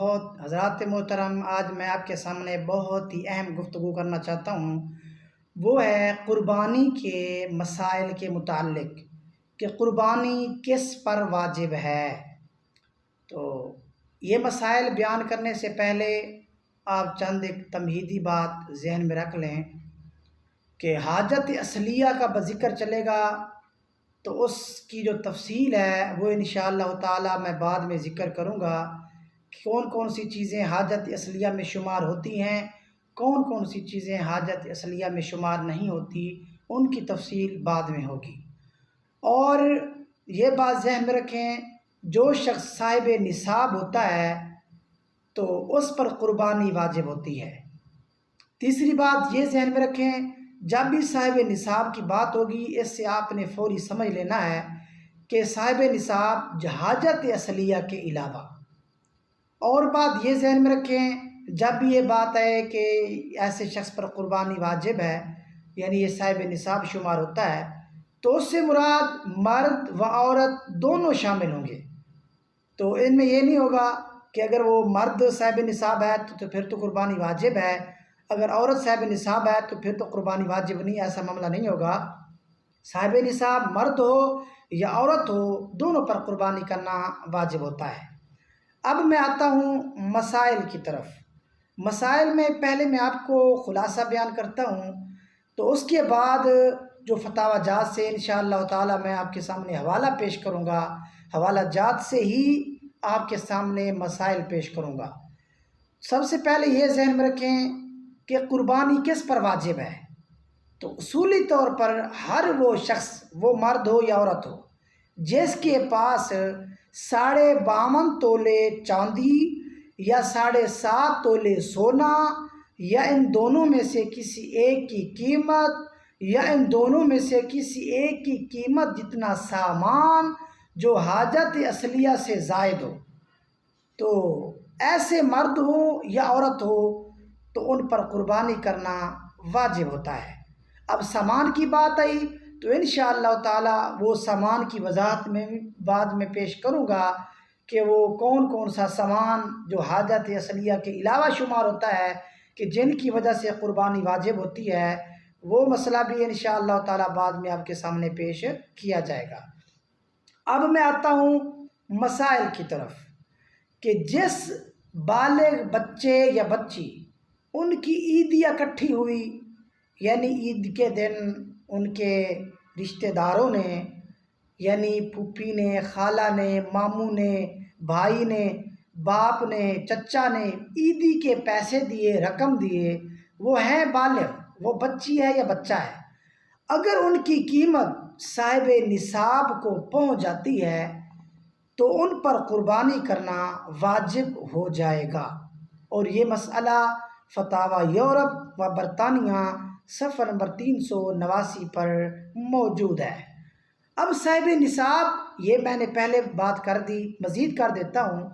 بہت حضرات محترم، آج میں آپ کے سامنے بہت ہی اہم گفتگو کرنا چاہتا ہوں۔ وہ ہے قربانی کے مسائل کے متعلق کہ قربانی کس پر واجب ہے۔ تو یہ مسائل بیان کرنے سے پہلے آپ چند ایک تمہیدی بات ذہن میں رکھ لیں کہ حاجت اصلیہ کا ذکر چلے گا تو اس کی جو تفصیل ہے وہ انشاءاللہ تعالی میں بعد میں ذکر کروں گا۔ کون کون سی چیزیں حاجت اصلیہ میں شمار ہوتی ہیں، کون کون سی چیزیں حاجت اصلیہ میں شمار نہیں ہوتی، ان کی تفصیل بعد میں ہوگی۔ اور یہ بات ذہن میں رکھیں، جو شخص صاحب نصاب ہوتا ہے تو اس پر قربانی واجب ہوتی ہے۔ تیسری بات یہ ذہن میں رکھیں، جب بھی صاحب نصاب کی بات ہوگی اس سے آپ نے فوری سمجھ لینا ہے کہ صاحب نصاب حاجت اصلیہ کے علاوہ۔ اور بات یہ ذہن میں رکھیں، جب بھی یہ بات ہے کہ ایسے شخص پر قربانی واجب ہے، یعنی یہ صاحب نصاب شمار ہوتا ہے، تو اس سے مراد مرد و عورت دونوں شامل ہوں گے۔ تو ان میں یہ نہیں ہوگا کہ اگر وہ مرد صاحب نصاب ہے تو پھر تو قربانی واجب ہے، اگر عورت صاحب نصاب ہے تو پھر تو قربانی واجب نہیں، ایسا معاملہ نہیں ہوگا۔ صاحب نصاب مرد ہو یا عورت ہو، دونوں پر قربانی کرنا واجب ہوتا ہے۔ اب میں آتا ہوں مسائل کی طرف۔ مسائل میں پہلے میں آپ کو خلاصہ بیان کرتا ہوں، تو اس کے بعد جو فتاوی جات سے انشاءاللہ تعالی میں آپ کے سامنے حوالہ پیش کروں گا، حوالہ جات سے ہی آپ کے سامنے مسائل پیش کروں گا۔ سب سے پہلے یہ ذہن میں رکھیں کہ قربانی کس پر واجب ہے۔ تو اصولی طور پر ہر وہ شخص، وہ مرد ہو یا عورت ہو، جس کے پاس 52.5 تولے چاندی یا 7.5 تولے سونا یا ان دونوں میں سے کسی ایک کی قیمت یا ان دونوں میں سے کسی ایک کی قیمت جتنا سامان جو حاجت اصلیہ سے زائد ہو، تو ایسے مرد ہو یا عورت ہو تو ان پر قربانی کرنا واجب ہوتا ہے۔ اب سامان کی بات آئی تو انشاءاللہ تعالی وہ سامان کی وضاحت میں بعد میں پیش کروں گا کہ وہ کون کون سا سامان جو حاجت اصلیہ کے علاوہ شمار ہوتا ہے کہ جن کی وجہ سے قربانی واجب ہوتی ہے، وہ مسئلہ بھی انشاءاللہ تعالی بعد میں آپ کے سامنے پیش کیا جائے گا۔ اب میں آتا ہوں مسائل کی طرف کہ جس بالغ بچے یا بچی ان کی عیدیاں اکٹھی ہوئی، یعنی عید کے دن ان کے رشتہ داروں نے، یعنی پھوپھی نے، خالہ نے، ماموں نے، بھائی نے، باپ نے، چچا نے عیدی کے پیسے دیے، رقم دیے، وہ ہیں بالغ، وہ بچی ہے یا بچہ ہے، اگر ان کی قیمت صاحب نصاب کو پہنچ جاتی ہے تو ان پر قربانی کرنا واجب ہو جائے گا۔ اور یہ مسئلہ فتاوی یورپ و برطانیہ صفحہ نمبر 389 پر موجود ہے۔ اب صاحب نصاب، یہ میں نے پہلے بات کر دی، مزید کر دیتا ہوں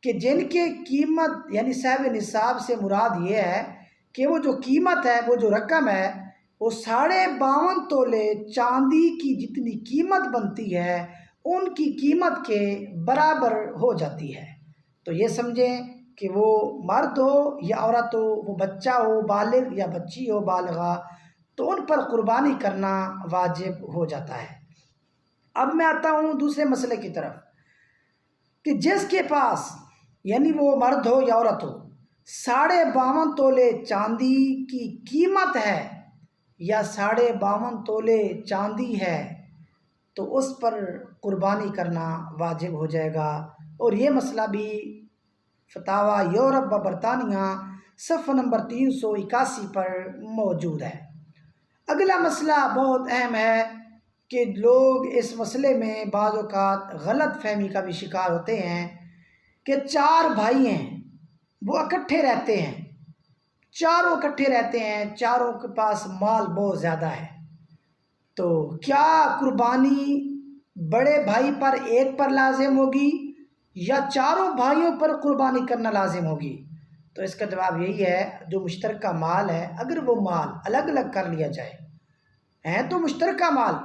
کہ جن کے قیمت یعنی صاحب نصاب سے مراد یہ ہے کہ وہ جو قیمت ہے، وہ جو رقم ہے، وہ 52.5 تولے چاندی کی جتنی قیمت بنتی ہے ان کی قیمت کے برابر ہو جاتی ہے۔ تو یہ سمجھیں کہ وہ مرد ہو یا عورت ہو، وہ بچہ ہو بالغ یا بچی ہو بالغہ، تو ان پر قربانی کرنا واجب ہو جاتا ہے۔ اب میں آتا ہوں دوسرے مسئلے کی طرف کہ جس کے پاس، یعنی وہ مرد ہو یا عورت ہو، 52.5 تولے چاندی کی قیمت ہے یا 52.5 تولے چاندی ہے تو اس پر قربانی کرنا واجب ہو جائے گا۔ اور یہ مسئلہ بھی فتاوی یورپ و برطانیہ صفحہ نمبر 381 پر موجود ہے۔ اگلا مسئلہ بہت اہم ہے کہ لوگ اس مسئلے میں بعض اوقات غلط فہمی کا بھی شکار ہوتے ہیں کہ 4 بھائی ہیں، وہ اکٹھے رہتے ہیں، چاروں اکٹھے رہتے ہیں، چاروں کے پاس مال بہت زیادہ ہے، تو کیا قربانی بڑے بھائی پر ایک پر لازم ہوگی یا چاروں بھائیوں پر قربانی کرنا لازم ہوگی؟ تو اس کا جواب یہی ہے، جو مشترکہ مال ہے اگر وہ مال الگ الگ کر لیا جائے، ہیں تو مشترکہ مال،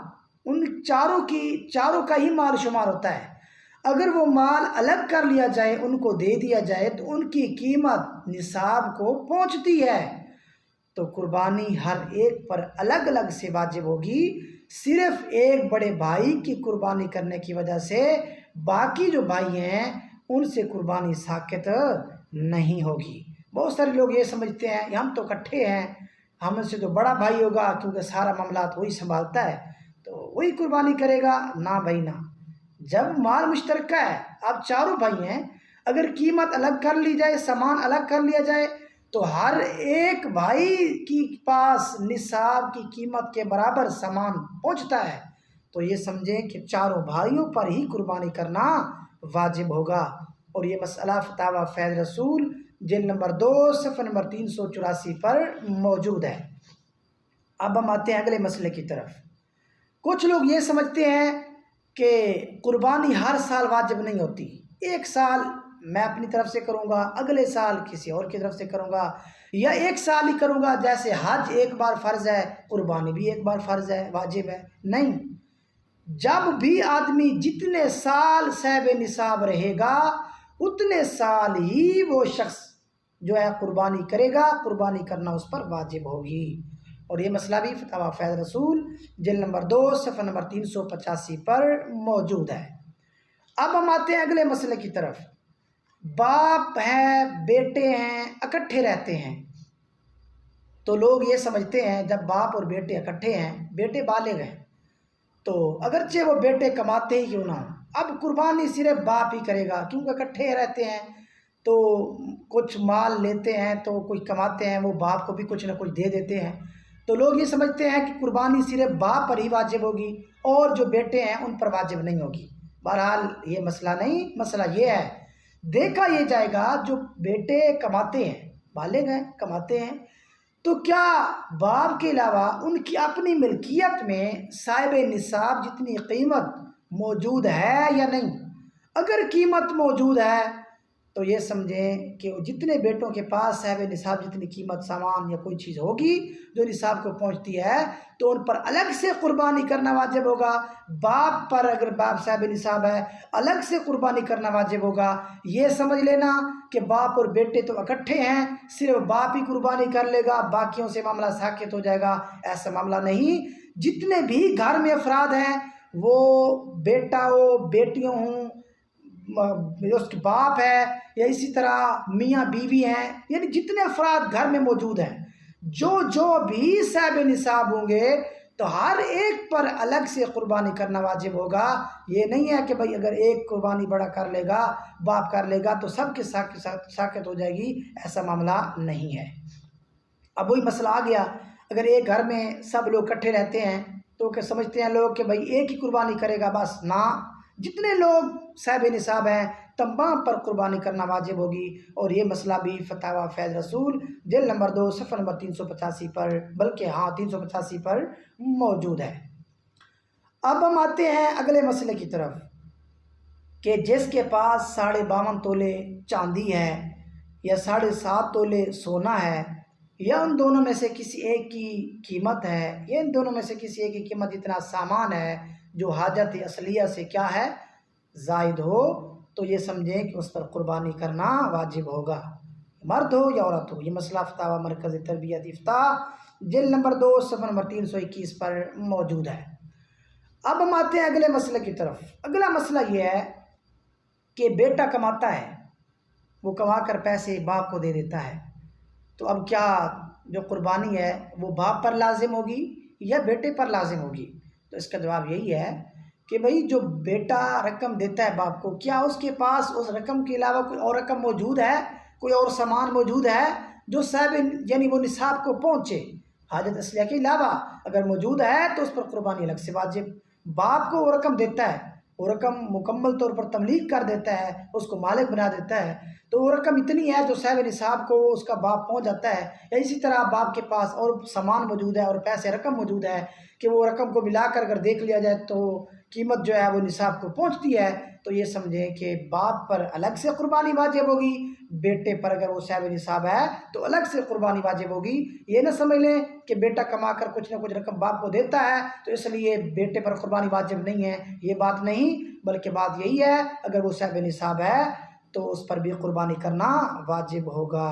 ان چاروں کا ہی مال شمار ہوتا ہے۔ اگر وہ مال الگ کر لیا جائے، ان کو دے دیا جائے تو ان کی قیمت نصاب کو پہنچتی ہے۔ تو قربانی ہر ایک پر الگ الگ سے واجب ہوگی۔ صرف ایک بڑے بھائی کی قربانی کرنے کی وجہ سے باقی جو بھائی ہیں ان سے قربانی ساقط نہیں ہوگی۔ بہت سارے لوگ یہ سمجھتے ہیں ہم تو اکٹھے ہیں، ہم سے تو بڑا بھائی ہوگا کیونکہ سارا معاملات وہی سنبھالتا ہے تو وہی قربانی کرے گا۔ نہ بھائی نہ، جب مال مشترکہ ہے، آپ چاروں بھائی ہیں، اگر قیمت الگ کر لی جائے، سامان الگ کر لیا جائے تو ہر ایک بھائی کے پاس نصاب کی قیمت کے برابر سامان پہنچتا ہے، تو یہ سمجھیں کہ چاروں بھائیوں پر ہی قربانی کرنا واجب ہوگا۔ اور یہ مسئلہ فتاوی فیض رسول جلد نمبر 2 صفحہ نمبر 384 پر موجود ہے۔ اب ہم آتے ہیں اگلے مسئلے کی طرف۔ کچھ لوگ یہ سمجھتے ہیں کہ قربانی ہر سال واجب نہیں ہوتی، ایک سال میں اپنی طرف سے کروں گا، اگلے سال کسی اور کی طرف سے کروں گا، یا ایک سال ہی کروں گا، جیسے حج ایک بار فرض ہے قربانی بھی ایک بار فرض ہے، واجب ہے۔ نہیں، جب بھی آدمی جتنے سال صاحب نصاب رہے گا اتنے سال ہی وہ شخص جو ہے قربانی کرے گا، قربانی کرنا اس پر واجب ہوگی۔ اور یہ مسئلہ بھی فتاوی فیض رسول جلد نمبر 2 صفحہ نمبر 385 پر موجود ہے۔ اب ہم آتے ہیں اگلے مسئلے کی طرف۔ باپ ہے، بیٹے ہیں، اکٹھے رہتے ہیں، تو لوگ یہ سمجھتے ہیں جب باپ اور بیٹے اکٹھے ہیں، بیٹے بالغ ہیں، تو اگرچہ وہ بیٹے کماتے ہی کیوں نہ ہوں، اب قربانی صرف باپ ہی کرے گا کیونکہ اکٹھے رہتے ہیں تو کچھ مال لیتے ہیں تو کچھ کماتے ہیں، وہ باپ کو بھی کچھ نہ کچھ دے دیتے ہیں، تو لوگ یہ سمجھتے ہیں کہ قربانی صرف باپ پر ہی واجب ہوگی اور جو بیٹے ہیں ان پر واجب نہیں ہوگی۔ بہرحال یہ مسئلہ نہیں، مسئلہ یہ ہے، دیکھا یہ جائے گا جو بیٹے کماتے ہیں، بالغ ہیں، کماتے ہیں، تو کیا باپ کے علاوہ ان کی اپنی ملکیت میں صاحب نصاب جتنی قیمت موجود ہے یا نہیں؟ اگر قیمت موجود ہے تو یہ سمجھیں کہ جتنے بیٹوں کے پاس صاحب نصاب جتنی قیمت سامان یا کوئی چیز ہوگی جو نصاب کو پہنچتی ہے تو ان پر الگ سے قربانی کرنا واجب ہوگا۔ باپ پر اگر باپ صاحب نصاب ہے الگ سے قربانی کرنا واجب ہوگا۔ یہ سمجھ لینا کہ باپ اور بیٹے تو اکٹھے ہیں، صرف باپ ہی قربانی کر لے گا، باقیوں سے معاملہ ساقط ہو جائے گا، ایسا معاملہ نہیں۔ جتنے بھی گھر میں افراد ہیں، وہ بیٹا ہو، بیٹیوں ہوں، اس کے باپ ہے، یا اسی طرح میاں بیوی ہیں، یعنی جتنے افراد گھر میں موجود ہیں، جو بھی صاحب نصاب ہوں گے تو ہر ایک پر الگ سے قربانی کرنا واجب ہوگا۔ یہ نہیں ہے کہ بھائی اگر ایک قربانی بڑا کر لے گا، باپ کر لے گا تو سب کے ساقط ہو جائے گی، ایسا معاملہ نہیں ہے۔ اب وہی مسئلہ آ گیا، اگر ایک گھر میں سب لوگ اکٹھے رہتے ہیں تو کہ سمجھتے ہیں لوگ کہ بھائی ایک ہی قربانی کرے گا، بس نہ، جتنے لوگ صاحب نصاب ہیں تمام پر قربانی کرنا واجب ہوگی۔ اور یہ مسئلہ بھی فتاوی فیض رسول جلد نمبر 2 صفحہ نمبر 385 پر، بلکہ 385 پر موجود ہے۔ اب ہم آتے ہیں اگلے مسئلے کی طرف کہ جس کے پاس 52.5 تولے چاندی ہے یا 7.5 تولے سونا ہے، یا ان دونوں میں سے کسی ایک کی قیمت ہے، یا ان دونوں میں سے کسی ایک کی قیمت اتنا سامان ہے جو حاجت اصلیہ سے کیا ہے، زائد ہو، تو یہ سمجھیں کہ اس پر قربانی کرنا واجب ہوگا، مرد ہو یا عورت ہو۔ یہ مسئلہ فتاوی مرکز تربیت افتاء جلد نمبر 2 صفحہ نمبر 321 پر موجود ہے۔ اب ہم آتے ہیں اگلے مسئلے کی طرف۔ اگلا مسئلہ یہ ہے کہ بیٹا کماتا ہے، وہ کما کر پیسے باپ کو دے دیتا ہے، تو اب کیا جو قربانی ہے وہ باپ پر لازم ہوگی یا بیٹے پر لازم ہوگی؟ تو اس کا جواب یہی ہے کہ بھئی جو بیٹا رقم دیتا ہے باپ کو، کیا اس کے پاس اس رقم کے علاوہ کوئی اور رقم موجود ہے، کوئی اور سامان موجود ہے جو صاحب یعنی وہ نصاب کو پہنچے حاجت اصلیہ کے علاوہ؟ اگر موجود ہے تو اس پر قربانی الگ سے واجب۔ باپ کو وہ رقم دیتا ہے، وہ رقم مکمل طور پر تملیک کر دیتا ہے، اس کو مالک بنا دیتا ہے، تو وہ رقم اتنی ہے جو صاحب نصاب کو اس کا باپ پہنچ جاتا ہے، یا اسی طرح باپ کے پاس اور سامان موجود ہے اور پیسے رقم موجود ہے کہ وہ رقم کو ملا کر اگر دیکھ لیا جائے تو قیمت جو ہے وہ نصاب کو پہنچتی ہے، تو یہ سمجھیں کہ باپ پر الگ سے قربانی واجب ہوگی، بیٹے پر اگر وہ صاحب نصاب ہے تو الگ سے قربانی واجب ہوگی۔ یہ نہ سمجھ لیں کہ بیٹا کما کر کچھ نہ کچھ رقم باپ کو دیتا ہے تو اس لیے بیٹے پر قربانی واجب نہیں ہے، یہ بات نہیں، بلکہ بات یہی ہے اگر وہ صاحب نصاب ہے تو اس پر بھی قربانی کرنا واجب ہوگا۔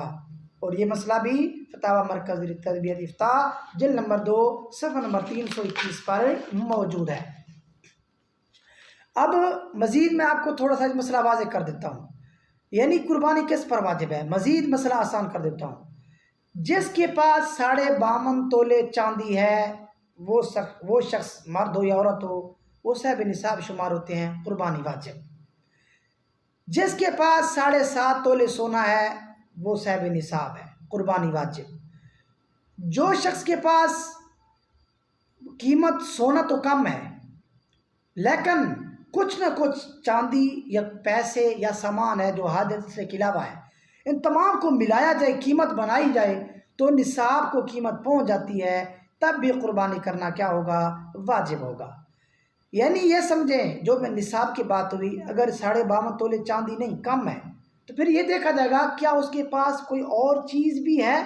اور یہ مسئلہ بھی فتاوی مرکز تربیت افتاء جلد نمبر 2 صفحہ نمبر 321 پر موجود ہے۔ اب مزید میں آپ کو تھوڑا سا مسئلہ واضح کر دیتا ہوں، یعنی قربانی کس پر واجب ہے، مزید مسئلہ آسان کر دیتا ہوں۔ جس کے پاس 52.5 تولے چاندی ہے وہ شخص مرد ہو یا عورت ہو وہ صاحب نصاب شمار ہوتے ہیں، قربانی واجب۔ جس کے پاس 7.5 تولے سونا ہے وہ صاحب نصاب ہے، قربانی واجب۔ جو شخص کے پاس قیمت سونا تو کم ہے لیکن کچھ نہ کچھ چاندی یا پیسے یا سامان ہے جو حاجت سے کے علاوہ ہے، ان تمام کو ملایا جائے، قیمت بنائی جائے تو نصاب کو قیمت پہنچ جاتی ہے، تب بھی قربانی کرنا کیا ہوگا، واجب ہوگا۔ یعنی یہ سمجھیں جو میں نصاب کی بات ہوئی، اگر 52.5 تولے چاندی نہیں کم ہے تو پھر یہ دیکھا جائے گا کیا اس کے پاس کوئی اور چیز بھی ہے،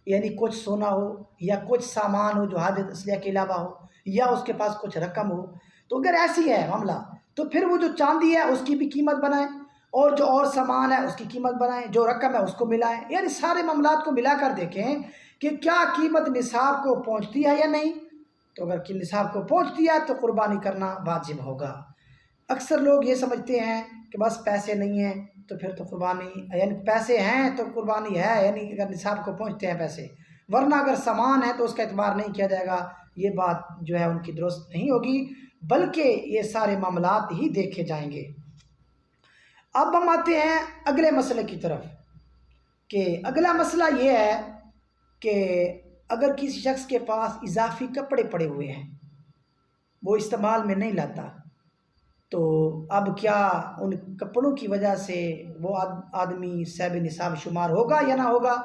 یعنی کچھ سونا ہو یا کچھ سامان ہو جو حاجت اصلیہ کے علاوہ ہو، یا اس کے پاس کچھ رقم ہو۔ تو اگر ایسی ہے معاملہ تو پھر وہ جو چاندی ہے اس کی بھی قیمت بنائیں، اور جو اور سامان ہے اس کی قیمت بنائیں، جو رقم ہے اس کو ملائیں، یعنی سارے معاملات کو ملا کر دیکھیں کہ کیا قیمت نصاب کو پہنچتی ہے یا نہیں۔ تو اگر نصاب کو پہنچتی ہے تو قربانی کرنا واجب ہوگا۔ اکثر لوگ یہ سمجھتے ہیں کہ بس پیسے نہیں ہیں تو پھر تو قربانی، یعنی پیسے ہیں تو قربانی ہے، یعنی اگر نصاب کو پہنچتے ہیں پیسے، ورنہ اگر سامان ہے تو اس کا اعتبار نہیں کیا جائے گا۔ یہ بات جو ہے ان کی درست نہیں ہوگی، بلکہ یہ سارے معاملات ہی دیکھے جائیں گے۔ اب ہم آتے ہیں اگلے مسئلے کی طرف، کہ اگلا مسئلہ یہ ہے کہ اگر کسی شخص کے پاس اضافی کپڑے پڑے ہوئے ہیں، وہ استعمال میں نہیں لاتا، تو اب کیا ان کپڑوں کی وجہ سے وہ آدمی صاحب نصاب شمار ہوگا یا نہ ہوگا؟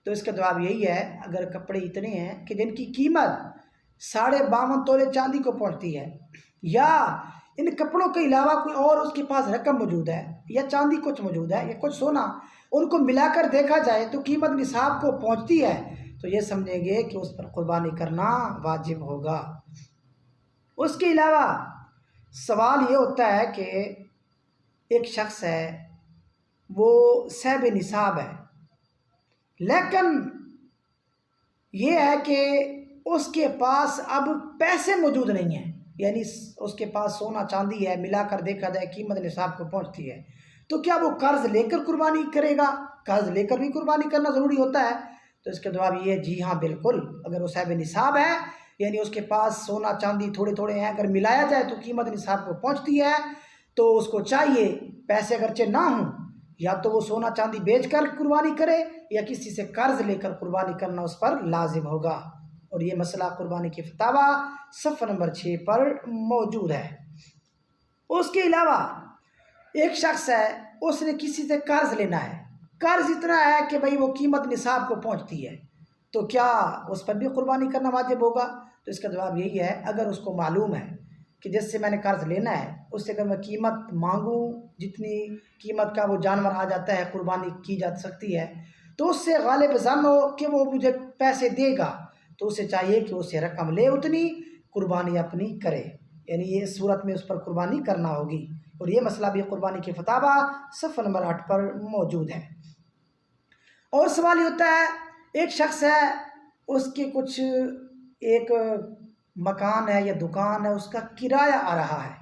تو اس کا جواب یہی ہے، اگر کپڑے اتنے ہیں کہ جن کی قیمت 52.5 تولے چاندی کو پہنچتی ہے، یا ان کپڑوں کے علاوہ کوئی اور اس کے پاس رقم موجود ہے، یا چاندی کچھ موجود ہے، یا کچھ سونا، ان کو ملا کر دیکھا جائے تو قیمت نصاب کو پہنچتی ہے، تو یہ سمجھیں گے کہ اس پر قربانی کرنا واجب ہوگا۔ اس کے علاوہ سوال یہ ہوتا ہے کہ ایک شخص ہے وہ صاحب نصاب ہے، لیکن یہ ہے کہ اس کے پاس اب پیسے موجود نہیں ہیں، یعنی اس کے پاس سونا چاندی ہے، ملا کر دیکھا جائے قیمت نصاب کو پہنچتی ہے، تو کیا وہ قرض لے کر قربانی کرے گا؟ قرض لے کر بھی قربانی کرنا ضروری ہوتا ہے؟ تو اس کا جواب یہ ہے، جی ہاں بالکل، اگر وہ صاحب نصاب ہے، یعنی اس کے پاس سونا چاندی تھوڑے تھوڑے ہیں، اگر ملایا جائے تو قیمت نصاب کو پہنچتی ہے، تو اس کو چاہیے پیسے اگرچہ نہ ہوں یا تو وہ سونا چاندی بیچ کر قربانی کرے یا کسی سے قرض لے کر قربانی کرنا اس پر لازم ہوگا۔ اور یہ مسئلہ قربانی کی فتاوی صفحہ نمبر 6 پر موجود ہے۔ اس کے علاوہ ایک شخص ہے، اس نے کسی سے قرض لینا ہے، قرض اتنا ہے کہ بھئی وہ قیمت نصاب کو پہنچتی ہے، تو کیا اس پر بھی قربانی کرنا واجب ہوگا؟ تو اس کا جواب یہی ہے، اگر اس کو معلوم ہے کہ جس سے میں نے قرض لینا ہے اس سے اگر میں قیمت مانگوں، جتنی قیمت کا وہ جانور آ جاتا ہے قربانی کی جا سکتی ہے، تو اس سے غالب ظن ہو کہ وہ مجھے پیسے دے گا، تو اسے چاہیے کہ اس سے رقم لے، اتنی قربانی اپنی کرے، یعنی یہ اس صورت میں اس پر قربانی کرنا ہوگی۔ اور یہ مسئلہ بھی قربانی کی فتاوی صفحہ نمبر 8 پر موجود ہے۔ اور سوال یہ ہوتا ہے، ایک شخص ہے، اس کے کچھ ایک مکان ہے یا دکان ہے، اس کا کرایہ آ رہا ہے،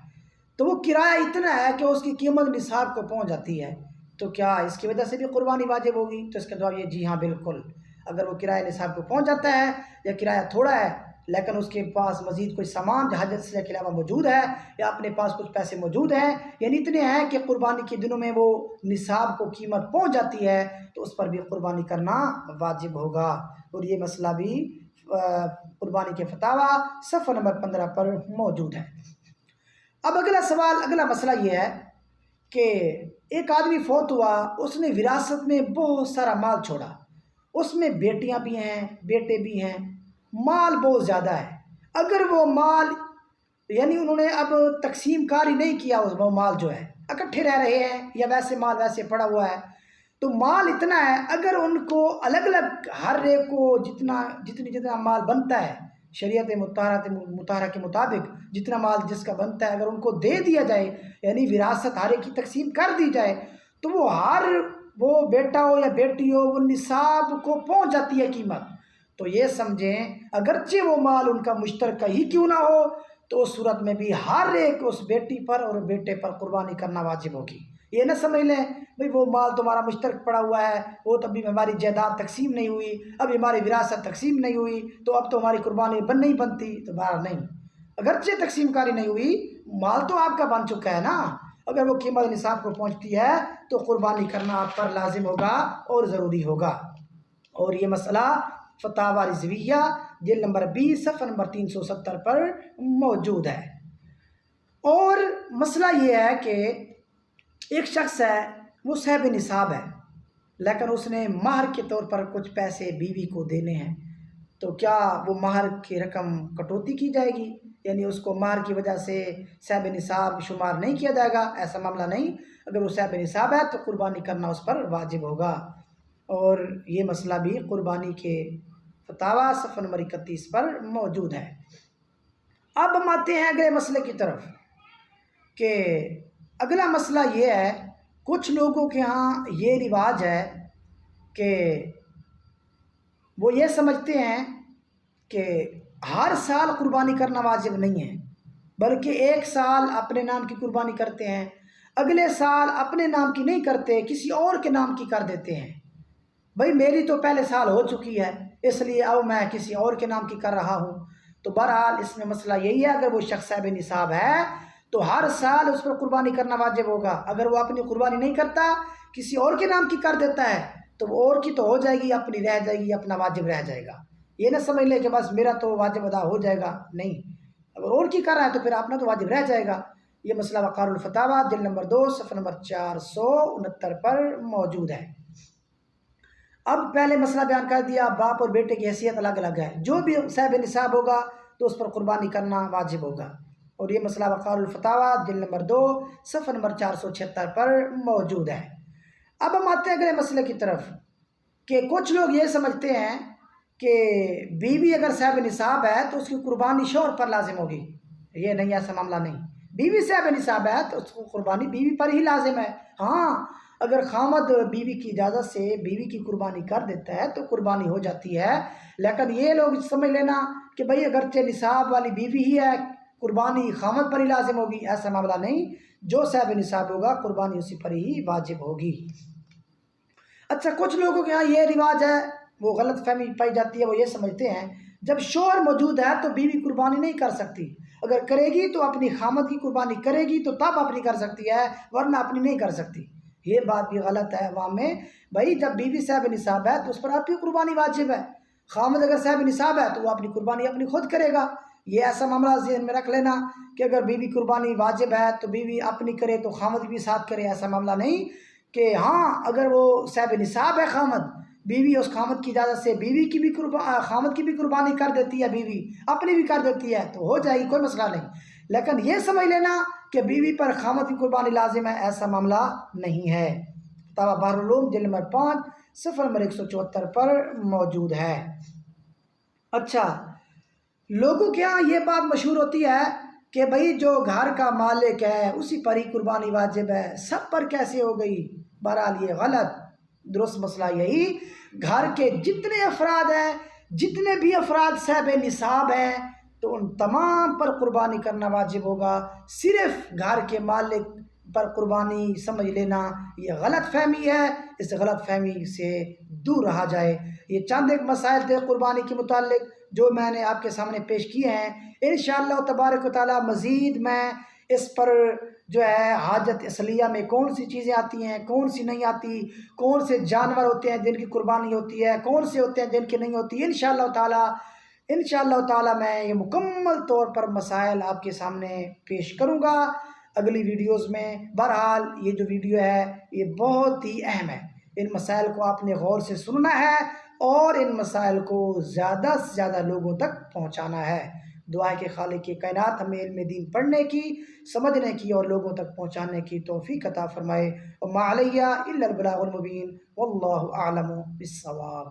تو وہ کرایہ اتنا ہے کہ اس کی قیمت نصاب کو پہنچ جاتی ہے، تو کیا اس کی وجہ سے بھی قربانی واجب ہوگی؟ تو اس کا جواب یہ جی ہاں بالکل، اگر وہ کرایہ نصاب کو پہنچ جاتا ہے یا کرایہ تھوڑا ہے لیکن اس کے پاس مزید کوئی سامان حاجت سے کے علاوہ موجود ہے، یا اپنے پاس کچھ پیسے موجود ہیں، یعنی اتنے ہیں کہ قربانی کے دنوں میں وہ نصاب کو قیمت پہنچ جاتی ہے، تو اس پر بھی قربانی کرنا واجب ہوگا۔ اور یہ مسئلہ بھی قربانی کے فتاوی صفحہ نمبر 15 پر موجود ہے۔ اب اگلا مسئلہ یہ ہے کہ ایک آدمی فوت ہوا، اس نے وراثت میں بہت سارا مال چھوڑا، اس میں بیٹیاں بھی ہیں، بیٹے بھی ہیں، مال بہت زیادہ ہے۔ اگر وہ مال، یعنی انہوں نے اب تقسیم کاری نہیں کیا، اس وہ مال جو ہے اکٹھے رہ رہے ہیں یا ویسے مال ویسے پڑا ہوا ہے، تو مال اتنا ہے، اگر ان کو الگ الگ ہر ایک کو جتنا مال بنتا ہے شریعت مطہرہ کے مطابق جتنا مال جس کا بنتا ہے اگر ان کو دے دیا جائے، یعنی وراثت ہر ایک کی تقسیم کر دی جائے، تو وہ بیٹا ہو یا بیٹی ہو وہ نصاب کو پہنچ جاتی ہے قیمت۔ تو یہ سمجھیں اگرچہ وہ مال ان کا مشترکہ ہی کیوں نہ ہو، تو اس صورت میں بھی ہر ایک اس بیٹی پر اور بیٹے پر قربانی کرنا واجب ہوگی۔ یہ نہ سمجھ لیں بھئی وہ مال تمہارا مشترک پڑا ہوا ہے، وہ تب بھی ہماری جائیداد تقسیم نہیں ہوئی، اب ہماری وراثت تقسیم نہیں ہوئی تو اب تو ہماری قربانی نہیں بنتی، تو بہرحال نہیں، اگرچہ تقسیم کاری نہیں ہوئی، مال تو آپ کا بن چکا ہے نا، اگر وہ قیمت نصاب کو پہنچتی ہے تو قربانی کرنا آپ پر لازم ہوگا اور ضروری ہوگا۔ اور یہ مسئلہ فتاوی رضویہ جلد نمبر 20 صفحہ نمبر 370 پر موجود ہے۔ اور مسئلہ یہ ہے کہ ایک شخص ہے وہ صاحب نصاب ہے، لیکن اس نے مہر کے طور پر کچھ پیسے بیوی کو دینے ہیں، تو کیا وہ مہر کی رقم کٹوتی کی جائے گی؟ یعنی اس کو مہر کی وجہ سے صاحب نصاب شمار نہیں کیا جائے گا؟ ایسا معاملہ نہیں، اگر وہ صاحب نصاب ہے تو قربانی کرنا اس پر واجب ہوگا۔ اور یہ مسئلہ بھی قربانی کے فتاوی صفحہ نمبر 31 پر موجود ہے۔ اب ہم آتے ہیں اگلے مسئلے کی طرف کہ اگلا مسئلہ یہ ہے، کچھ لوگوں کے ہاں یہ رواج ہے کہ وہ یہ سمجھتے ہیں کہ ہر سال قربانی کرنا واجب نہیں ہے، بلکہ ایک سال اپنے نام کی قربانی کرتے ہیں، اگلے سال اپنے نام کی نہیں کرتے، کسی اور کے نام کی کر دیتے ہیں۔ بھئی میری تو پہلے سال ہو چکی ہے، اس لیے اب میں کسی اور کے نام کی کر رہا ہوں۔ تو بہرحال اس میں مسئلہ یہی ہے، اگر وہ شخص صاحب نصاب ہے تو ہر سال اس پر قربانی کرنا واجب ہوگا۔ اگر وہ اپنی قربانی نہیں کرتا، کسی اور کے نام کی کر دیتا ہے، تو وہ اور کی تو ہو جائے گی، اپنی رہ جائے گی، اپنا واجب رہ جائے گا۔ یہ نہ سمجھ لے کہ بس میرا تو واجب ادا ہو جائے گا، نہیں، اگر اور کی کر رہا ہے تو پھر اپنا تو واجب رہ جائے گا۔ یہ مسئلہ وقار الفتاوی جلد نمبر 2 صفحہ نمبر 469 پر موجود ہے۔ اب پہلے مسئلہ بیان کر دیا، باپ اور بیٹے کی حیثیت الگ الگ ہے، جو بھی صاحب نصاب ہوگا تو اس پر قربانی کرنا واجب ہوگا۔ اور یہ مسئلہ وقار الفتاوی جلد نمبر 2 صفحہ نمبر 476 پر موجود ہے۔ اب ہم آتے ہیں اگلے مسئلے کی طرف کہ کچھ لوگ یہ سمجھتے ہیں کہ بیوی اگر صاحب نصاب ہے تو اس کی قربانی شوہر پر لازم ہوگی۔ یہ نہیں، ایسا معاملہ نہیں، بیوی صاحب نصاب ہے تو اس کو قربانی بیوی پر ہی لازم ہے۔ ہاں اگر خامد بیوی کی اجازت سے بیوی کی قربانی کر دیتا ہے تو قربانی ہو جاتی ہے، لیکن یہ لوگ سمجھ لینا کہ بھئی اگرچہ نصاب والی بیوی ہی ہے قربانی خامد پر ہی لازم ہوگی، ایسا معاملہ نہیں، جو صاحب نصاب ہوگا قربانی اسی پر ہی واجب ہوگی۔ اچھا، کچھ لوگوں کے ہاں یہ رواج ہے، وہ غلط فہمی پائی جاتی ہے، وہ یہ سمجھتے ہیں جب شوہر موجود ہے تو بیوی قربانی نہیں کر سکتی، اگر کرے گی تو اپنی خامد کی قربانی کرے گی تو تب اپنی کر سکتی ہے، ورنہ اپنی نہیں کر سکتی۔ یہ بات بھی غلط ہے عوام میں، بھائی جب بیوی صاحب نصاب ہے تو اس پر آپ کی قربانی واجب ہے، خامد اگر صاحب نصاب ہے تو وہ اپنی قربانی اپنی خود کرے گا۔ یہ ایسا معاملہ ذہن میں رکھ لینا کہ اگر بیوی قربانی واجب ہے تو بیوی اپنی کرے تو خامد بھی ساتھ کرے، ایسا معاملہ نہیں کہ ہاں اگر وہ صاحب نصاب ہے خامد، بیوی اس خامد کی اجازت سے بیوی کی بھی خامد کی بھی قربانی کر دیتی ہے، بیوی اپنی بھی کر دیتی ہے تو ہو جائے گی، کوئی مسئلہ نہیں۔ لیکن یہ سمجھ لینا کہ بیوی پر خامد کی قربانی لازم ہے، ایسا معاملہ نہیں ہے۔ فتاوی بحر العلوم جلد نمبر 5 صفحہ نمبر 174 پر موجود ہے۔ اچھا، لوگوں کے ہاں یہ بات مشہور ہوتی ہے کہ بھئی جو گھر کا مالک ہے اسی پر ہی قربانی واجب ہے، سب پر کیسے ہو گئی؟ بہرحال یہ غلط، درست مسئلہ یہی، گھر کے جتنے افراد ہیں، جتنے بھی افراد صاحب نصاب ہیں تو ان تمام پر قربانی کرنا واجب ہوگا، صرف گھر کے مالک پر قربانی سمجھ لینا یہ غلط فہمی ہے، اس غلط فہمی سے دور رہا جائے۔ یہ چند ایک مسائل تھے قربانی کے متعلق جو میں نے آپ کے سامنے پیش کیے ہیں، انشاءاللہ تبارک و تعالی مزید میں اس پر جو ہے حاجت اصلیہ میں کون سی چیزیں آتی ہیں، کون سی نہیں آتی، کون سے جانور ہوتے ہیں جن کی قربانی ہوتی ہے، کون سے ہوتے ہیں جن کی نہیں ہوتی، انشاءاللہ تعالی میں یہ مکمل طور پر مسائل آپ کے سامنے پیش کروں گا اگلی ویڈیوز میں۔ بہرحال یہ جو ویڈیو ہے یہ بہت ہی اہم ہے، ان مسائل کو آپ نے غور سے سننا ہے اور ان مسائل کو زیادہ سے زیادہ لوگوں تک پہنچانا ہے۔ دعا ہے کہ خالق کائنات ہمیں علم دین پڑھنے کی، سمجھنے کی اور لوگوں تک پہنچانے کی توفیق عطا فرمائے۔ وما علیہ الا البلاغ المبین، واللہ اعلم بالصواب۔